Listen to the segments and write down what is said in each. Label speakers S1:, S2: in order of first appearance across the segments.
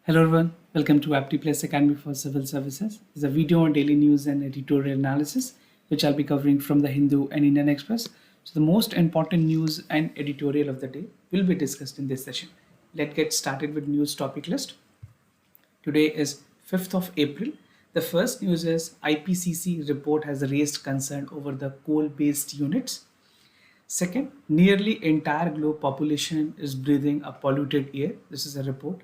S1: Hello everyone, welcome to Apti Plus Academy for Civil Services. This is a video on daily news and editorial analysis, which I'll be covering from the Hindu and Indian Express. So the most important news and editorial of the day will be discussed in this session. Let's get started with news topic list. Today is 5th of April. The first news is IPCC report has raised concern over the coal-based units. Second, nearly entire globe population is breathing a polluted air. This is a report.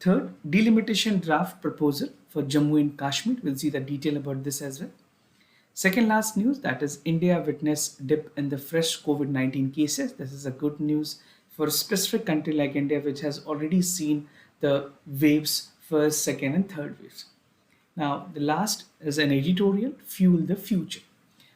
S1: Third, delimitation draft proposal for Jammu and Kashmir. We'll see the detail about this as well. Second last news, that is India witnessed dip in the fresh COVID-19 cases. This is a good news for a specific country like India, which has already seen the waves, first, second and third waves. Now, the last is an editorial, Fuel the Future.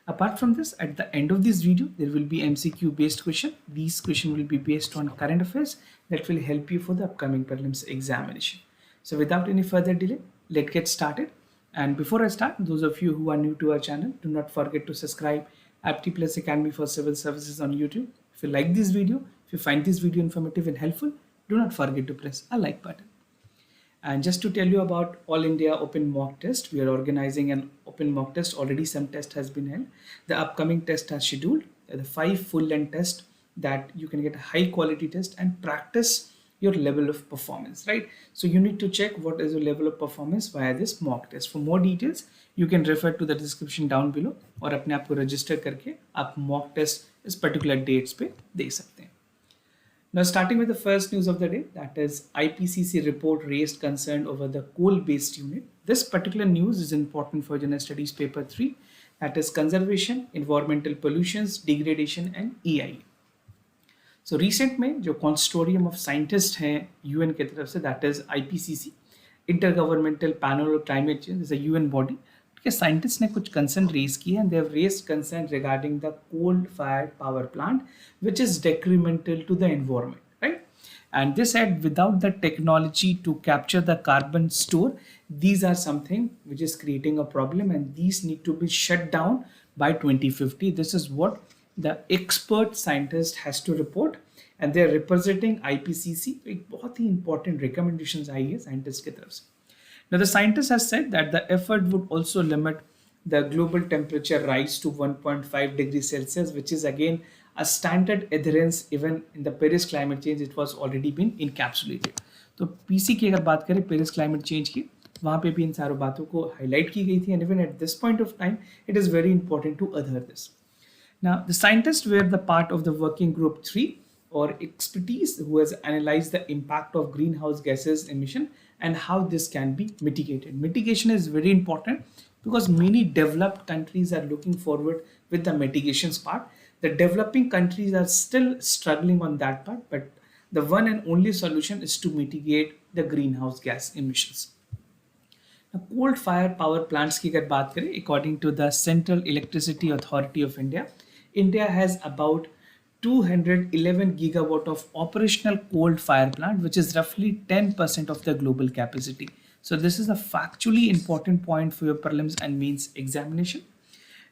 S1: Apart from this, at the end of this video, there will be MCQ based question. These questions will be based on current affairs that will help you for the upcoming prelims examination. So without any further delay, let's get started. And before I start, those of you who are new to our channel, do not forget to subscribe Apti Plus Academy for Civil Services on YouTube. If you like this video, if you find this video informative and helpful, do not forget to press a like button. And just to tell you about All India Open Mock Test, we are organizing an open mock test. Already some test has been held. The upcoming test are scheduled. The 5 full-length tests that you can get a high quality test and practice your level of performance, right? So you need to check what is your level of performance via this mock test. For more details, you can refer to the description down below और अपने आप को register करके आप mock test इस particular dates पे दे सकते हैं. Now starting with the first news of the day, that is IPCC report raised concern over the coal-based unit. This particular news is important for General Studies paper 3, that is conservation, environmental pollutions, degradation and EIA. So recent में जो consortium of scientists हैं UN की तरफ से, that is IPCC, Intergovernmental Panel on Climate Change, is a UN body. Okay, scientists ने कुछ concern raise किए and they have raised concern regarding the coal-fired power plant, which is detrimental to the environment, right? And they said without the technology to capture the carbon store, these are something which is creating a problem and these need to be shut down by 2050. This is what the expert scientist has to report and they are representing IPCC. एक बहुत ही important recommendations आई है scientist की तरफ से. Now, the scientist has said that the effort would also limit the global temperature rise to 1.5 degrees Celsius, which is again a standard adherence even in the Paris climate change. It was already been encapsulated. तो PC की अगर बात करें Paris climate change की, वहाँ पे भी इन सारों बातों को highlight की गई थी and even at this point of time, it is very important to adhere this. Now, the scientists were the part of the working group 3 or expertise who has analyzed the impact of greenhouse gases emission and how this can be mitigated. Mitigation is very important because many developed countries are looking forward with the mitigations part. The developing countries are still struggling on that part, but the one and only solution is to mitigate the greenhouse gas emissions. Now, coal-fired power plants की अगर बात करें, according to the Central Electricity Authority of India, India has about 211 gigawatt of operational coal-fired plant, which is roughly 10% of the global capacity. So this is a factually important point for your prelims and mains examination.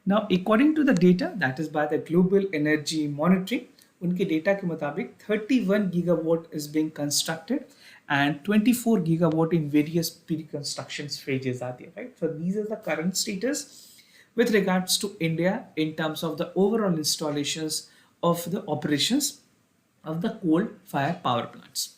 S1: Now, according to the data that is by the Global Energy Monitoring, उनके data के मुताबिक 31 gigawatt is being constructed and 24 gigawatt in various pre-construction stages are there, right? So these are the current status with regards to India in terms of the overall installations of the operations of the coal-fired power plants.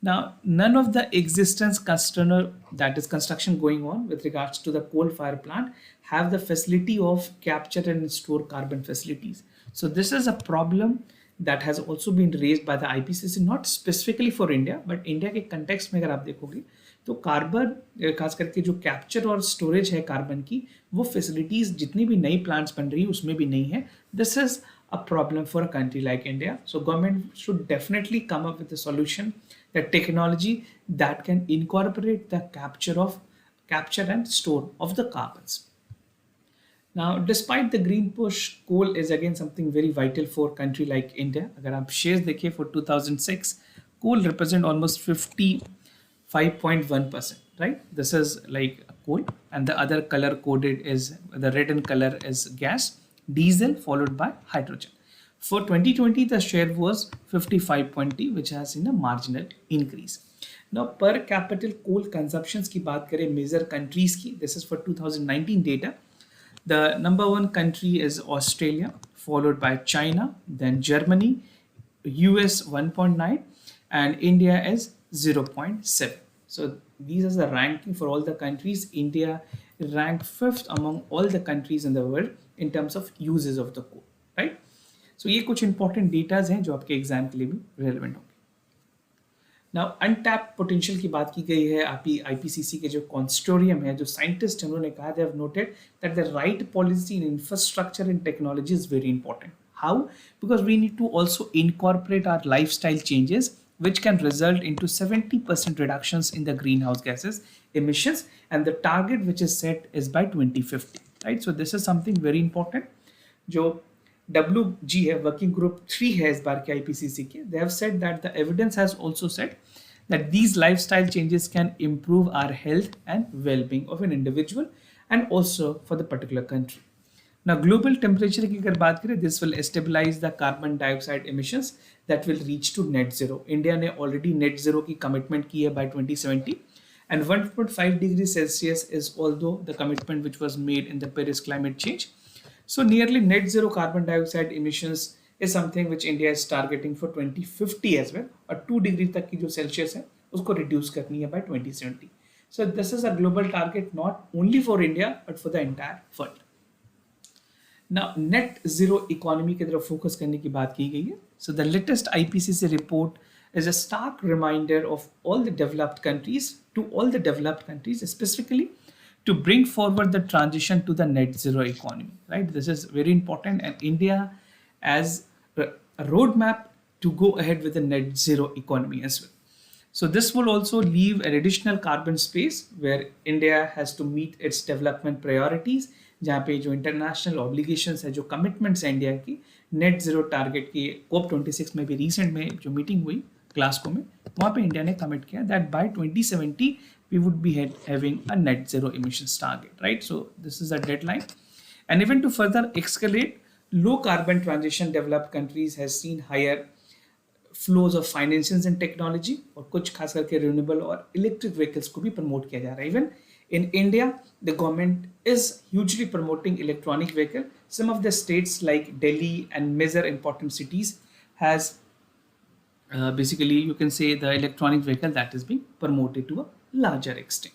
S1: Now, none of the existence customer that is construction going on with regards to the coal-fired plant have the facility of capture and store carbon facilities. So this is a problem that has also been raised by the IPCC, not specifically for India, but India के context में अगर आप देखोगे तो carbon खास करके जो capture और स्टोरेज है कार्बन की वो फैसिलिटीज जितनी भी नई प्लांट्स बन रही है उसमें भी नहीं है. This is a problem for a country like India. So government should definitely come up with a solution, the technology that can incorporate the capture and store of the carbons. Now, despite the green push, coal is again something very vital for a country like India. अगर आप shares देखें for 2006, coal represent almost 55.1%, right? This is like coal and the other color coded is the red in color is gas. Diesel followed by hydrogen. For 2020, the share was 55.0, which has seen a marginal increase. Now per capital coal consumptions की बात करें major countries की, this is for 2019 data. The number one country is Australia, followed by China, then Germany, US 1.9, and India is 0.7. So these are the ranking for all the countries. India ranked fifth among all the countries in the world in terms of uses of the coal, right? So ये कुछ important data हैं जो आपके exam के लिए भी relevant होंगे. Now untapped potential की बात की गई है. आपकी आईपीसीसी के जो कॉन्स्टोरियम है, जो साइंटिस्ट उन्होंने कहा, they have noted that the right policy in infrastructure and technology is very important. How? Because we need to also incorporate our lifestyle changes which can result into 70% reductions in the greenhouse gases emissions, and the target which is set is by 2050, right? So this is something very important. जो WG है, working group 3 है इस बार के IPCC के, they have said that the evidence has also said that these lifestyle changes can improve our health and well-being of an individual and also for the particular country. Now global temperature की अगर बात करें, this will stabilize the carbon dioxide emissions that will reach to net zero. India ने already net zero की commitment की है by 2070, and 1.5 degrees Celsius is although the commitment which was made in the Paris climate change. So nearly net zero carbon dioxide emissions is something which India is targeting for 2050 as well. और 2 degree तक की जो Celsius है उसको reduce करनी है by 2070. So this is a global target not only for India but for the entire world. Now net zero economy की तरफ फोकस करने की बात की गई है. So the latest IPCC report is a stark reminder of all the developed countries, specifically to bring forward the transition to the net zero economy, right? This is very important, and India as a roadmap to go ahead with the net zero economy as well. So this will also leave an additional carbon space where India has to meet its development priorities, जहाँ पे जो international obligations है, जो commitments है India की net zero target की, COP26 में भी रिसेंट में जो मीटिंग हुई ग्लासगो में, वहाँ पे इंडिया ने कमिट किया that bye 2070 we would be having a net zero emissions target, right? So this is a deadline. And even to further escalate, low carbon transition developed countries has seen higher flows of finances and technology, और कुछ खास करके renewable और electric vehicles को भी promote किया जा रहा है. Even in India, the government is hugely promoting electronic vehicle. Some of the states like Delhi and major important cities has basically you can say the electronic vehicle that is being promoted to a larger extent.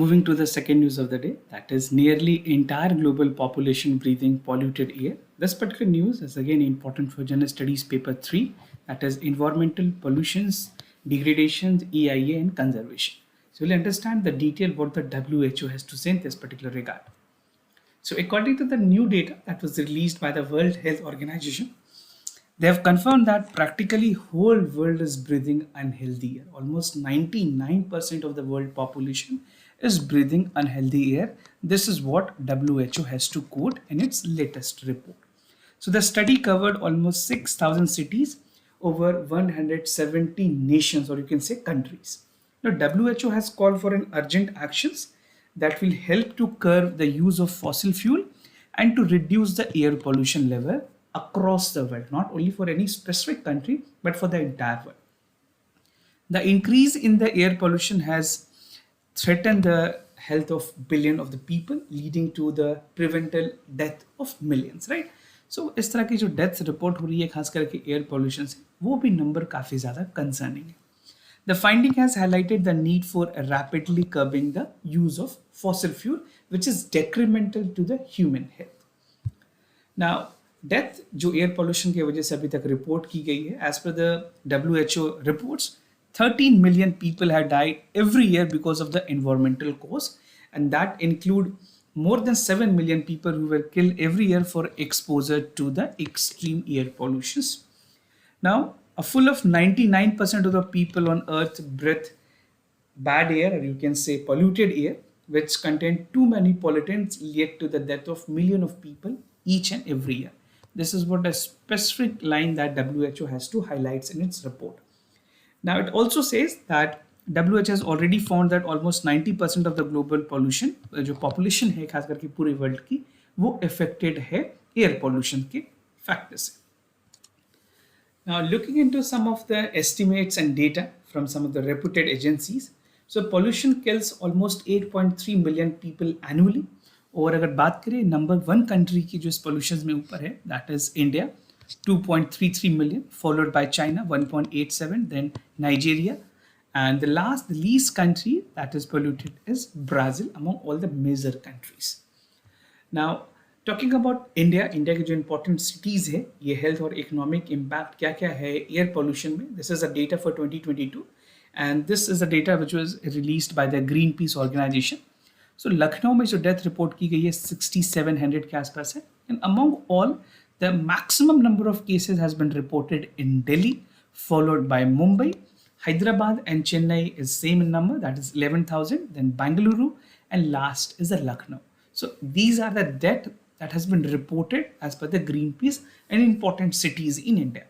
S1: Moving to the second news of the day, that is nearly entire global population breathing polluted air. This particular news is again important for General Studies paper 3, that is environmental pollutions, degradations, EIA and conservation. So we'll understand the detail what the WHO has to say in this particular regard. So according to the new data that was released by the World Health Organization, they have confirmed that practically whole world is breathing unhealthy air. Almost 99% of the world population is breathing unhealthy air. This is what WHO has to quote in its latest report. So the study covered almost 6,000 cities over 170 nations, or you can say countries. Now, WHO has called for an urgent actions that will help to curb the use of fossil fuel and to reduce the air pollution level across the world, not only for any specific country, but for the entire world. The increase in the air pollution has threatened the health of billions of the people, leading to the preventable death of millions, right? So इस तरह की जो death report हो रही है खास करके air pollution से, वो भी नंबर काफ़ी ज़्यादा कंसर्निंग है. The finding has highlighted the need for rapidly curbing the use of fossil fuel, which is detrimental to the human health. Now, death जो air pollution की वजह से अभी तक रिपोर्ट की गई है, as per the WHO reports, 13 million people have died every year because of the environmental cause, and that include more than 7 million people who were killed every year for exposure to the extreme air pollutions. Now, a full of 99% of the people on earth breathe bad air, or you can say polluted air, which contain too many pollutants, lead to the death of millions of people each and every year. This is what a specific line that WHO has to highlight in its report. Now it also says that WHO has already found that almost 90% of the global pollution, जो population है खास करके पूरे world की, वो affected है air pollution के factor से. Now, looking into some of the estimates and data from some of the reputed agencies, so pollution kills almost 8.3 million people annually. और अगर बात करें नंबर 1 कंट्री की जो इस पोल्यूशन में ऊपर है, that is India 2.33 million, followed by China 1.87, then Nigeria, and the least country that is polluted is Brazil among all the major countries. Now, talking about India की जो इंपॉर्टेंट सिटीज़ है, ये हेल्थ और economic impact क्या क्या है air pollution में, this is a data for 2022 and this is a data which was released by the Greenpeace organisation. So Lucknow में जो डेथ रिपोर्ट की गई है 6700 के आसपास है, and among all the maximum number of cases has been reported in Delhi, followed by Mumbai. Hyderabad and Chennai is same in number, that is 11,000, then Bangalore, and last is the Lucknow. So these are the death that has been reported as per the Greenpeace and important cities in India.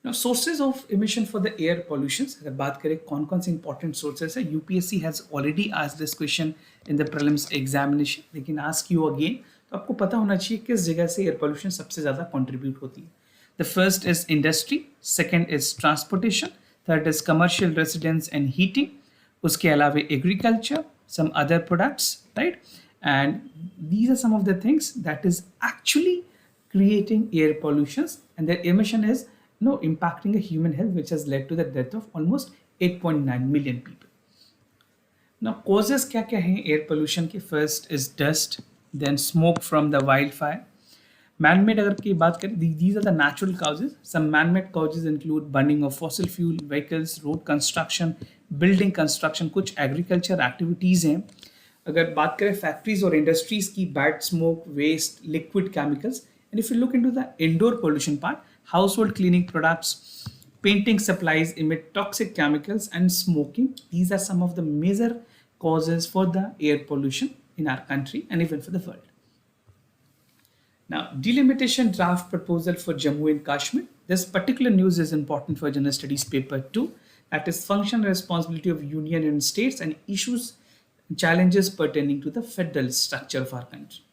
S1: Now, sources of emission for the air pollutions, अगर बात करें कौन-कौन से important sources है, UPSC has already asked this question in the prelims examination, लेकिन ask you again, तो आपको पता होना चाहिए किस जगह से air pollution सबसे ज़्यादा contribute होती है. The first is industry, second is transportation, third is commercial residence and heating, उसके अलावा agriculture, some other products, right? And these are some of the things that is actually creating air pollutions, and their emission is impacting a human health, which has led to the death of almost 8.9 million people. Now, causes क्या क्या हैं air pollution के? First is dust, then smoke from the wildfire. Man-made अगर की बात करें, these are the natural causes. Some man-made causes include burning of fossil fuel vehicles, road construction, building construction, कुछ agriculture activities हैं. अगर बात करें फैक्ट्रीज और इंडस्ट्रीज की, bad smoke, waste, liquid chemicals. And if you look into the indoor pollution part, household cleaning products, painting supplies emit toxic chemicals, and smoking. These are some of the major causes for the air pollution in our country and even for the world. Now, delimitation draft proposal for Jammu and Kashmir. This particular news is important for General Studies paper 2. That is function and responsibility of union and states and issues challenges pertaining to the federal structure of our country.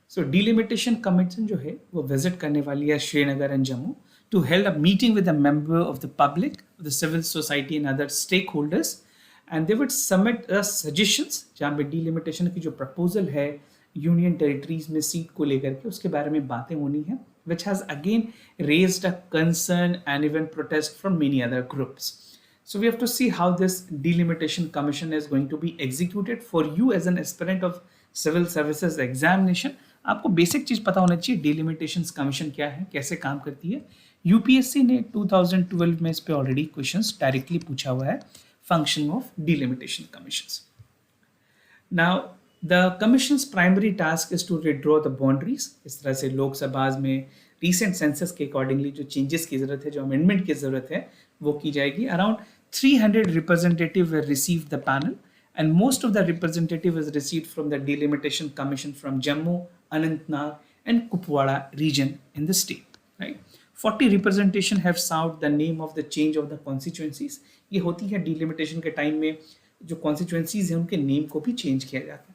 S1: So delimitation commission जो है वो visit करने वाली है Srinagar and Jammu to held a meeting with a member of the public, the civil society and other stakeholders, and they would submit suggestions जहाँ पे delimitation की जो proposal है यूनियन टेरिटरीज में सीट को लेकर के उसके बारे में बातें होनी है, which has again raised a concern and even protest from many other groups. So we have to see how this delimitation commission is going to be executed. For you as an aspirant of civil services examination, आपको basic चीज पता होना चाहिए delimitation commission क्या है, कैसे काम करती है. यूपीएससी ने 2012 में इस पे ऑलरेडी क्वेश्चंस डायरेक्टली पूछा हुआ है, function of delimitation commissions. Now, the commission's primary task is to redraw the boundaries. इस तरह से लोकसभा में recent census के accordingly जो changes की जरूरत है, जो amendment की जरूरत है, वो की जाएगी. Around 300 representatives were received the panel, and most of the representative was received from the delimitation commission from Jammu, Anantnag, and Kupwara region in the state. Right? 40 representation have served the name of the change of the constituencies. ये होती है delimitation के time में जो constituencies हैं उनके name को भी change किया जाता है.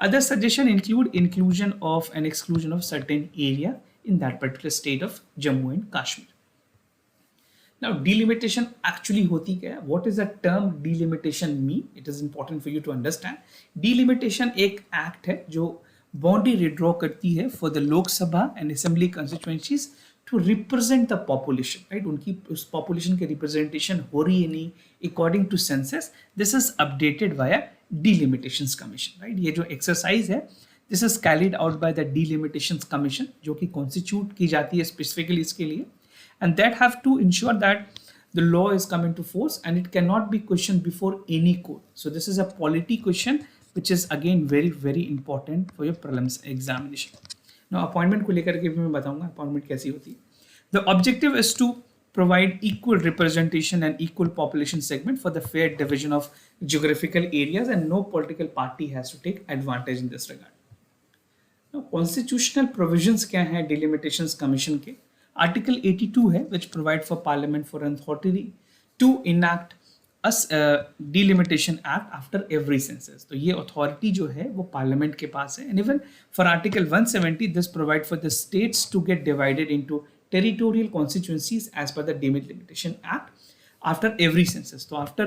S1: Other suggestions include inclusion of and exclusion of certain area in that particular state of Jammu and Kashmir. Now, delimitation actually होती क्या है? What is the term delimitation mean? It is important for you to understand. Delimitation एक act है जो boundary redraw करती है for the Lok Sabha and Assembly constituencies to represent the population, right? उनकी उस population के representation हो रही है नहीं according to census. This is updated via delimitations commission, right? ये जो exercise है, this is carried out by the delimitations commission जो कि constitute की जाती है specifically इसके लिए, and that have to ensure that the law is coming to force and it cannot be questioned before any court. So this is a polity question which is again very very important for your prelims examination. Now appointment को लेकर के भी मैं बताऊंगा appointment कैसी होती है. The objective is to provide equal representation and equal population segment for the fair division of geographical areas, and no political party has to take advantage in this regard. Now, constitutional provisions क्या हैं delimitations commission के? Article 82 है which provide for Parliament for authority to enact a delimitation act after every census. तो ये authority जो है वो Parliament के पास है, and even for Article 170 this provide for the states to get divided into territorial constituencies as per the Delimitation Act after every census. तो after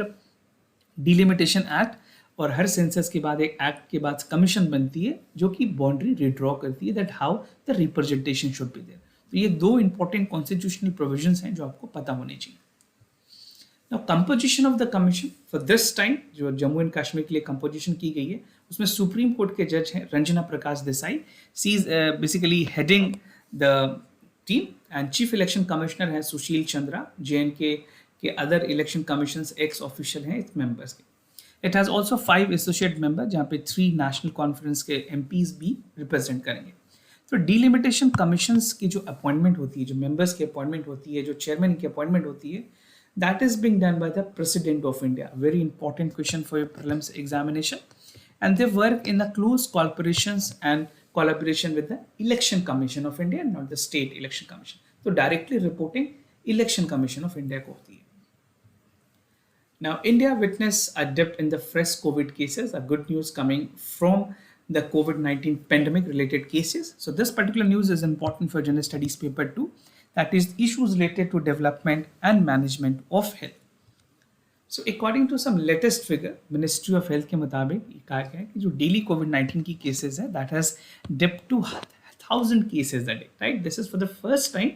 S1: delimitation act और हर census के बाद एक एक्ट के बाद कमीशन बनती है जो कि बाउंड्री रिड्रॉ करती है, that how the representation should be there. तो ये दो इंपॉर्टेंट कॉन्स्टिट्यूशनल प्रोविजंस हैं जो आपको पता होने चाहिए. Now composition of the commission for this time जो जम्मू एंड कश्मीर के लिए कंपोजिशन की गई है उसमें सुप्रीम कोर्ट के जज हैं Ranjana Prakash Desai, she is basically heading the team, and chief election commissioner है सुशील चंद्रा, JNK के other election commissions ex official हैं इस मेंबर्स के. It has also 5 associate member जहाँ पे 3 नेशनल कॉन्फ्रेंस के MPs भी रिप्रेजेंट करेंगे. तो डिलिमिटेशन कमीशंस की जो अपॉइंटमेंट होती है, जो मेंबर्स की अपॉइंटमेंट होती है, जो चेयरमैन की अपॉइंटमेंट होती है, that is being done by the President of India. Very important question for your prelims examination. And they work in the close cooperations and collaboration with the Election Commission of India, not the State Election Commission. So directly reporting Election Commission of India को होती है. Now, India witnessed a dip in the fresh COVID cases. A good news coming from the COVID-19 pandemic related cases. So this particular news is important for General Studies paper 2. That is issues related to development and management of health. So according to some latest figure, Ministry of Health के मुताबिक ये कहा गया है कि जो daily कोविड-19 की cases है, that has dipped to 1,000 cases a day, right? This is for the first time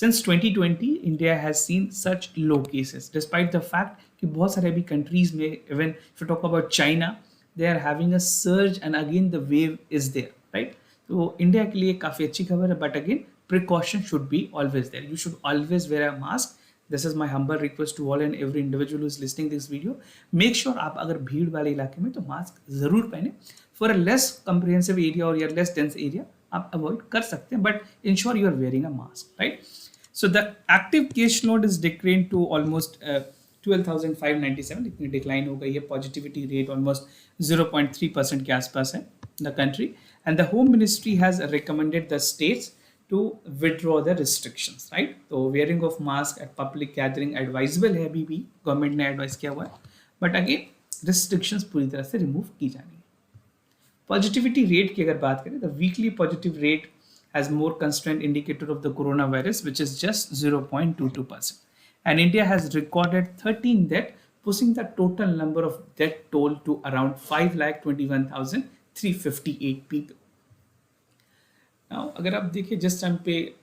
S1: since 2020 India has seen such low cases, despite the fact कि बहुत सारे अभी countries में, even if you talk about China, they are having a surge and again the wave is there, right? तो India के लिए काफ़ी अच्छी खबर है, but again precaution should be always there. You should always wear a mask. This is my humble request to all and every individual who is listening this video. Make sure आप अगर भीड़ वाले इलाके में तो मास्क जरूर पहने. For a less comprehensive area or your less dense area आप avoid कर सकते हैं, but ensure you are wearing a mask, right? So the active case load is declined to almost 12,597. इतनी decline हो गई है. Positivity rate almost 0.3% के आसपास है the country, and the Home Ministry has recommended the states to withdraw the restrictions, right? तो wearing of mask at public gathering advisable है, अभी भी गवर्नमेंट ने एडवाइस किया हुआ है, बट अगेन restrictions पूरी तरह से रिमूव की जानी है. पॉजिटिविटी रेट की अगर बात करें, the weekly positive rate has more constant indicator of the coronavirus, which is just 0.22%, and India has recorded 13 death, pushing the total number of death toll to around 5,21,358 people. Now, अगर आप देखिए जिस time पे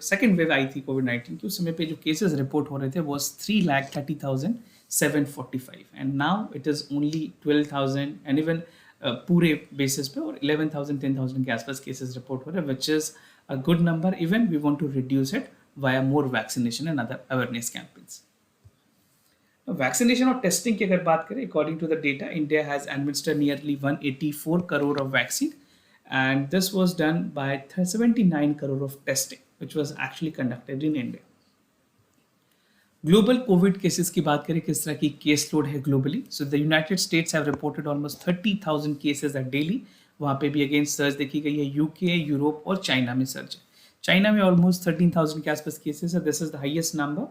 S1: second wave आई थी कोविड-19 की, उस समय पे जो केसेस रिपोर्ट हो रहे थे वो 3,30,745, and now it is only 12,000, and even पूरे बेसिस पे और 11,000 10,000 के आसपास केसेस रिपोर्ट हो रहे हैं, which is a good number. Even we want to reduce it via more vaccination and other awareness campaigns. Vaccination और टेस्टिंग की अगर बात करें, according to the data, India has administered nearly 184 crore of vaccine, and this was done by 79 crore of testing which was actually conducted in India. Global COVID cases की बात करें, किस तरह की केस लोड है globally. So the United states have reported almost 30,000 cases a daily. वहाँ पे भी अगेन सर्च देखी गई है. यूके, यूरोप और चाइना में सर्च है. चाइना में ऑलमोस्ट 13,000 के आसपास केसेस है. This is the highest number,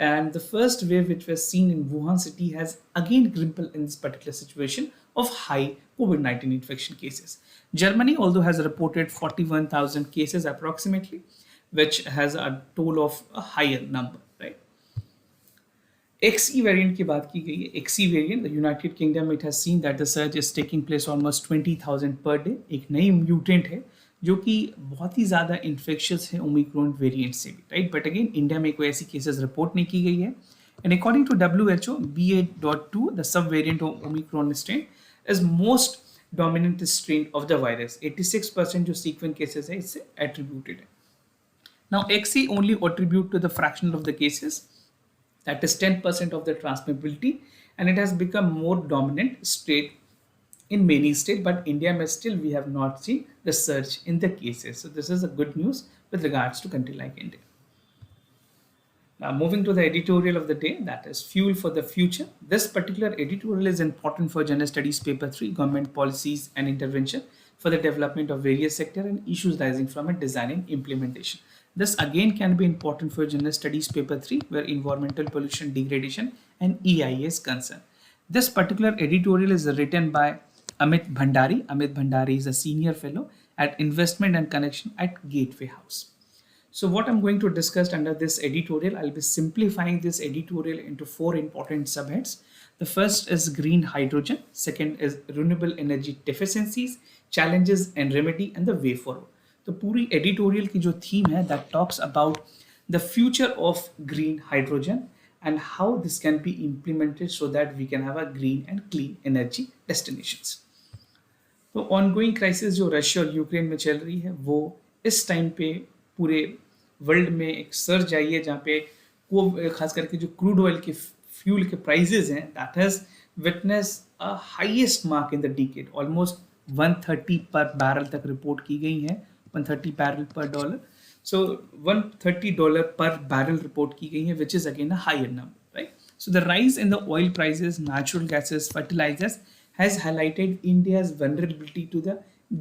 S1: and the first wave which was seen in Wuhan city has again crippled in this particular situation of high COVID-19 infection cases. Germany although has reported 41,000 cases approximately, which has a toll of a higher number, right? XE variant की बात की गई है. XE variant, the United Kingdom, it has seen that the surge is taking place almost 20,000 per day. एक नई mutant है जो कि बहुत ही ज़्यादा इन्फेक्शियस है ओमिक्रॉन वेरिएंट से भी, राइट? बट अगेन इंडिया में कोई ऐसी केसेस रिपोर्ट नहीं की गई है. And according to WHO, BA.2, the sub variant of omicron strain, is most dominant strain of the virus. 86% जो सीक्वेंस केसेस है इससे एट्रीब्यूटेड है. Now XE only attribute to the fraction of the cases, that is 10% of the transmissibility, and it has become more dominant state in many states, but India may still we have not seen the surge in the cases. So this is a good news with regards to country like India. Now moving to the editorial of the day, that is Fuel for the Future. This particular editorial is important for General Studies paper 3, government policies and intervention for the development of various sectors and issues rising from it, design and implementation. This again can be important for General Studies paper 3, where environmental pollution, degradation and EIA is concerned. This particular editorial is written by Amit Bhandari. Amit Bhandari is a senior fellow at Investment and Connection at Gateway House. So what I'm going to discuss under this editorial, I'll be simplifying this editorial into 4 important subheads. The first is green hydrogen, second is renewable energy deficiencies, challenges and remedy, and the way forward. तो पूरी editorial की जो theme है that talks about the future of green hydrogen and how this can be implemented so that we can have a green and clean energy destinations. तो ongoing crisis जो Russia और Ukraine में चल रही है वो इस टाइम पे पूरे वर्ल्ड में एक सर्ज आई है जहाँ पे वो खास करके जो क्रूड ऑयल के फ्यूल के प्राइसेस हैं that has witness a highest mark in the decade almost 130 पर बैरल तक रिपोर्ट की गई है 130 बैरल पर डॉलर सो $130 पर बैरल रिपोर्ट की गई है which is again a higher number right so the rise in the oil prices natural gases fertilisers has highlighted India's vulnerability to the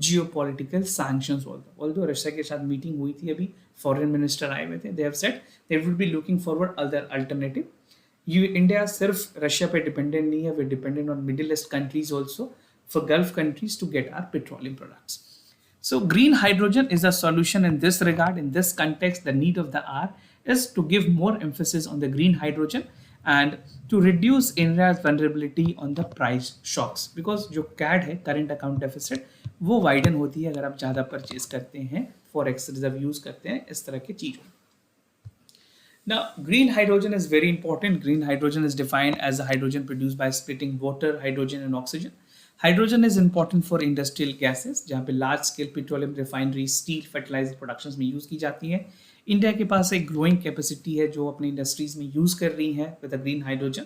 S1: geopolitical sanctions also. Although Russia के साथ meeting हुई थी अभी foreign minister आए हुए थे they have said they will be looking forward other alternative. India सिर्फ Russia पे डिपेंडेंट नहीं है we dependent on Middle East countries also for Gulf countries to get our petroleum products. So green hydrogen is a solution in this regard. In this context, the need of the hour is to give more emphasis on the green hydrogen and to reduce India's vulnerability on the price shocks because जो CAD है current account deficit वो widen होती है अगर आप ज़्यादा purchase करते हैं forex reserve use करते हैं इस तरह की चीज़ों. Now green hydrogen is very important. Green hydrogen is defined as a hydrogen produced by splitting water, hydrogen and oxygen. Hydrogen is important for industrial gases जहाँ पे large scale petroleum refineries, steel, fertilizer productions में use की जाती हैं. India के पास एक growing capacity है जो अपनी इंडस्ट्रीज में यूज कर रही है with green hydrogen.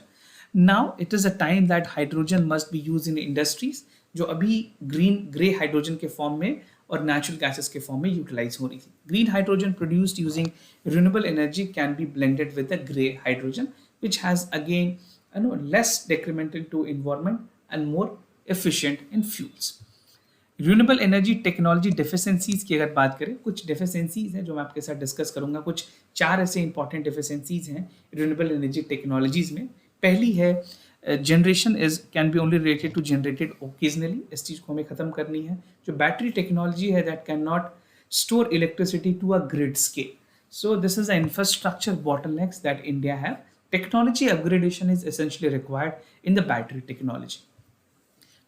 S1: Now it is a time that hydrogen must be use in industries जो अभी ग्रे हाइड्रोजन के फॉर्म में और नेचुरल गैसेस के फॉर्म में यूटिलाइज हो रही थी. Green hydrogen produced using renewable energy can be blended with the grey hydrogen which has again less detrimental to environment and more efficient in fuels. Renewable energy technology deficiencies की अगर बात करें कुछ deficiencies हैं जो मैं आपके साथ डिस्कस करूंगा. कुछ 4 ऐसे इंपॉर्टेंट डेफिशिएंसीज हैं रिन्यूएबल एनर्जी टेक्नोलॉजीज में. पहली है generation is can be only related to generated occasionally. इस चीज़ को हमें खत्म करनी है. जो बैटरी टेक्नोलॉजी है that can not store electricity to a grid scale. So this is a infrastructure bottlenecks that India have. Technology upgradation is essentially required in the battery technology.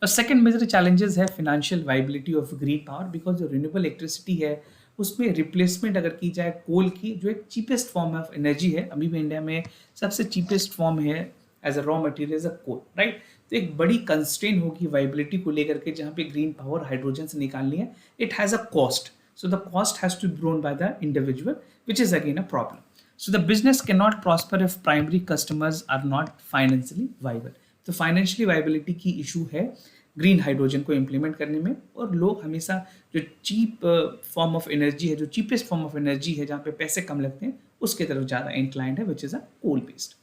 S1: और सेकेंड मेजर चैलेंजेस है financial viability of green power because जो renewable electricity है उसमें replacement अगर की जाए कोल की जो एक चीपेस्ट फॉर्म ऑफ एनर्जी है अभी भी इंडिया में सबसे चीपेस्ट फॉर्म है as a raw material as a coal right. तो एक बड़ी कंस्ट्रेन होगी वाइबिलिटी को लेकर के जहाँ पे ग्रीन पावर हाइड्रोजन से निकालनी है. It has a cost so the cost has to be borne by the individual which is again a problem. So the business can not prosper if primary customers are not financially viable. तो financially viability की issue है green hydrogen को implement करने में. और लोग हमेशा जो चीप फॉर्म ऑफ एनर्जी है जो चीपेस्ट फॉर्म ऑफ एनर्जी है जहाँ पे पैसे कम लगते हैं उसके तरफ ज़्यादा इंक्लाइंड है which is a coal based.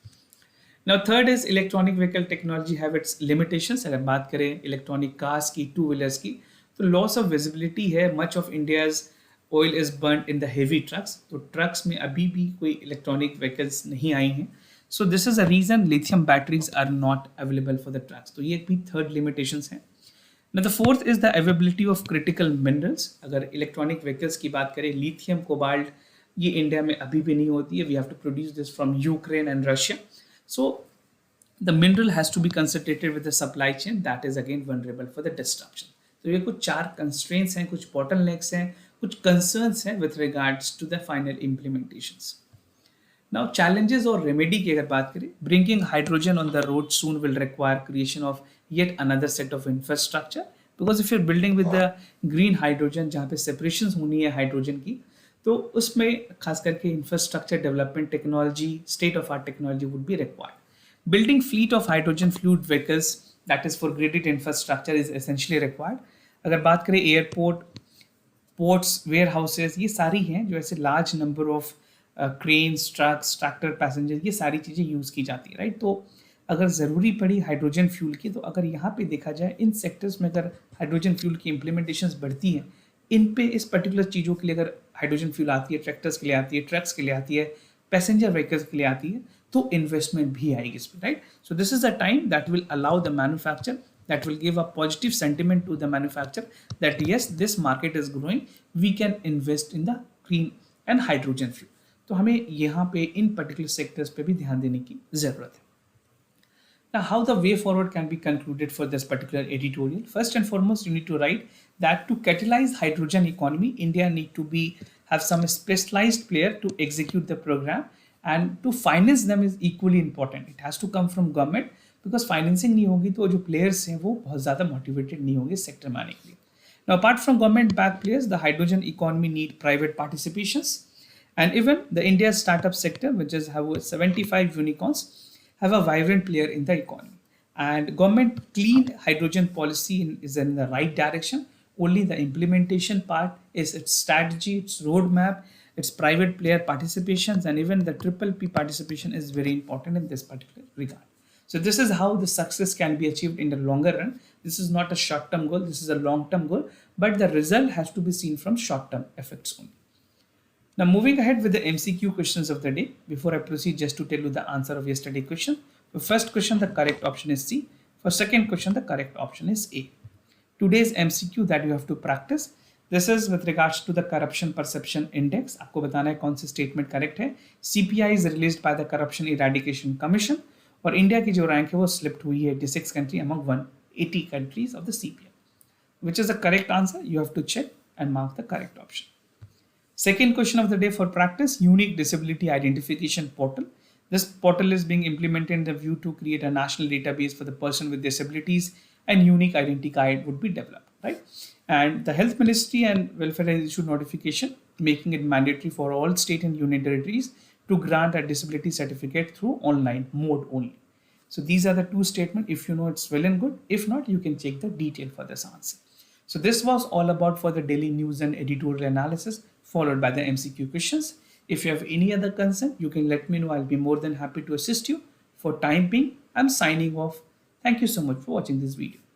S1: Now third is electronic vehicle technology have its limitations. अगर बात करें इलेक्ट्रॉनिक कार्स की टू व्हीलर्स की तो लॉस ऑफ विजिबिलिटी है. Much of India's oil is burn in the heavy trucks. तो trucks में अभी भी कोई इलेक्ट्रॉनिक व्हीकल्स नहीं आई हैं. So this is a reason lithium batteries are not available for the trucks. तो ये भी third limitations है. Now the fourth is the availability of critical minerals. अगर electronic vehicles की बात करें lithium, cobalt ये इंडिया में अभी भी नहीं होती है. We have to produce this from Ukraine and Russia. So the mineral has to be concentrated with the supply chain that is again vulnerable for the disruption. तो ये कुछ 4 constraints हैं, कुछ bottlenecks हैं, कुछ concerns हैं with regards to the final implementations. Now challenges और remedy की अगर बात करें bringing hydrogen on the road soon will require creation of yet another set of infrastructure because if you're building with the green hydrogen जहाँ पे separations होनी है hydrogen की तो उसमें खास करके infrastructure development technology state of art technology would be required. Building fleet of hydrogen fueled vehicles that is for graded infrastructure is essentially required. अगर बात करें airport ports warehouses ये सारी हैं जो ऐसे large number of cranes trucks tractor passenger ये सारी चीज़ें यूज़ की जाती है राइट. तो अगर ज़रूरी पड़ी हाइड्रोजन फ्यूल की तो अगर यहाँ पे देखा जाए इन सेक्टर्स में अगर हाइड्रोजन फ्यूल की इम्प्लीमेंटेशंस बढ़ती हैं इन पे इस पर्टिकुलर चीज़ों के लिए अगर हाइड्रोजन फ्यूल आती है ट्रैक्टर्स के लिए आती है ट्रक्स के लिए आती है पैसेंजर व्हीकल्स के लिए आती है तो इन्वेस्टमेंट भी आएगी इस पर right. So this is a time that will allow the manufacture that will give a positive sentiment to the manufacturer that yes this market is growing we can invest in the green and hydrogen fuel. तो हमें यहाँ पे इन particular sectors पे भी ध्यान देने की जरूरत है। Now, how the way forward can be concluded for this particular editorial? First and foremost, you need to write that to catalyze hydrogen economy, India need to be have some specialized player to execute the program, and to finance them is equally important. It has to come from government, because financing नहीं होगी तो जो players हैं वो बहुत ज़्यादा motivated नहीं होंगे sector में आने के लिए. Now, apart from government backed players, the hydrogen economy need private participations, and even the India startup sector, which is have 75 unicorns, have a vibrant player in the economy. And government clean hydrogen policy is in the right direction. Only the implementation part is its strategy, its roadmap, its private player participations, and even the triple P participation is very important in this particular regard. So this is how the success can be achieved in the longer run. This is not a short-term goal, this is a long-term goal, but the result has to be seen from short-term effects only. Now moving ahead with the MCQ questions of the day, before I proceed, just to tell you the answer of yesterday's question. For first question, the correct option is C. For second question, the correct option is A. Today's MCQ that you have to practice, this is with regards to the corruption perception index. आपको बताना है कौन सी statement correct है. CPI is released by the Corruption Eradication Commission, और India की जो rank है वो slipped हुई है 86 country among 180 countries of the CPI. Which is the correct answer? You have to check and mark the correct option. Second question of the day for practice, unique disability identification portal. This portal is being implemented in the view to create a national database for the person with disabilities, and unique identity card would be developed, right? And the Health Ministry and Welfare has issued notification making it mandatory for all state and union territories to grant a disability certificate through online mode only. So these are the two statements. If you know, it's well and good. If not, you can check the detail for this answer. So this was all about for the daily news and editorial analysis, followed by the MCQ questions. If you have any other concern, you can let me know. I'll be more than happy to assist you. For time being, I'm signing off. Thank you so much for watching this video.